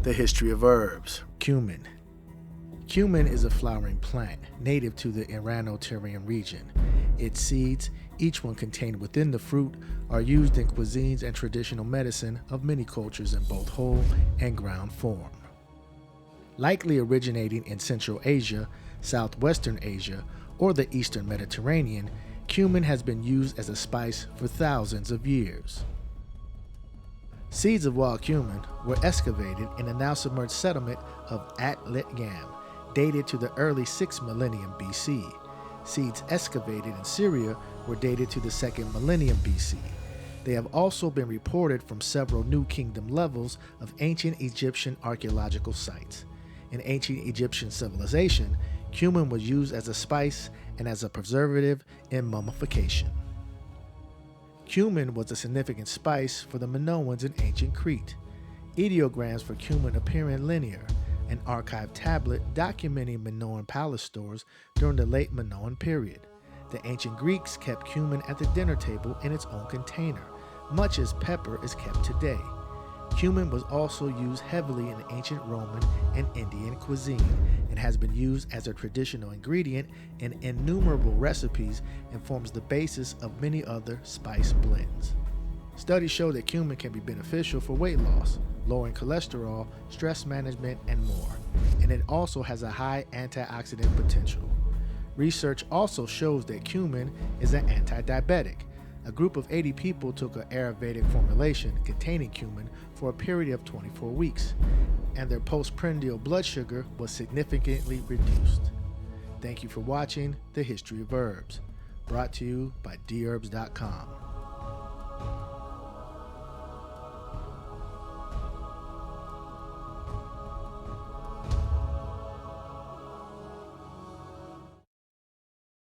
The history of herbs. Cumin. Cumin is a flowering plant native to the Irano-Tyrian region. Its seeds, each one contained within the fruit, are used in cuisines and traditional medicine of many cultures in both whole and ground form. Likely originating in Central Asia, Southwestern Asia, or the Eastern Mediterranean, cumin has been used as a spice for thousands of years. Seeds of wild cumin were excavated in the now submerged settlement of At-Lit-Gam, dated to the early 6th millennium BC. Seeds excavated in Syria were dated to the 2nd millennium BC. They have also been reported from several New Kingdom levels of ancient Egyptian archaeological sites. In ancient Egyptian civilization, cumin was used as a spice and as a preservative in mummification. Cumin was a significant spice for the Minoans in ancient Crete. Ideograms for cumin appear in Linear, an archived tablet documenting Minoan palace stores during the late Minoan period. The ancient Greeks kept cumin at the dinner table in its own container, much as pepper is kept today. Cumin was also used heavily in ancient Roman and Indian cuisine and has been used as a traditional ingredient in innumerable recipes and forms the basis of many other spice blends. Studies show that cumin can be beneficial for weight loss, lowering cholesterol, stress management, and more, and it also has a high antioxidant potential. Research also shows that cumin is an anti-diabetic. A group of 80 people took an Ayurvedic formulation containing cumin for a period of 24 weeks, and their postprandial blood sugar was significantly reduced. Thank you for watching The History of Herbs, brought to you by Dherbs.com.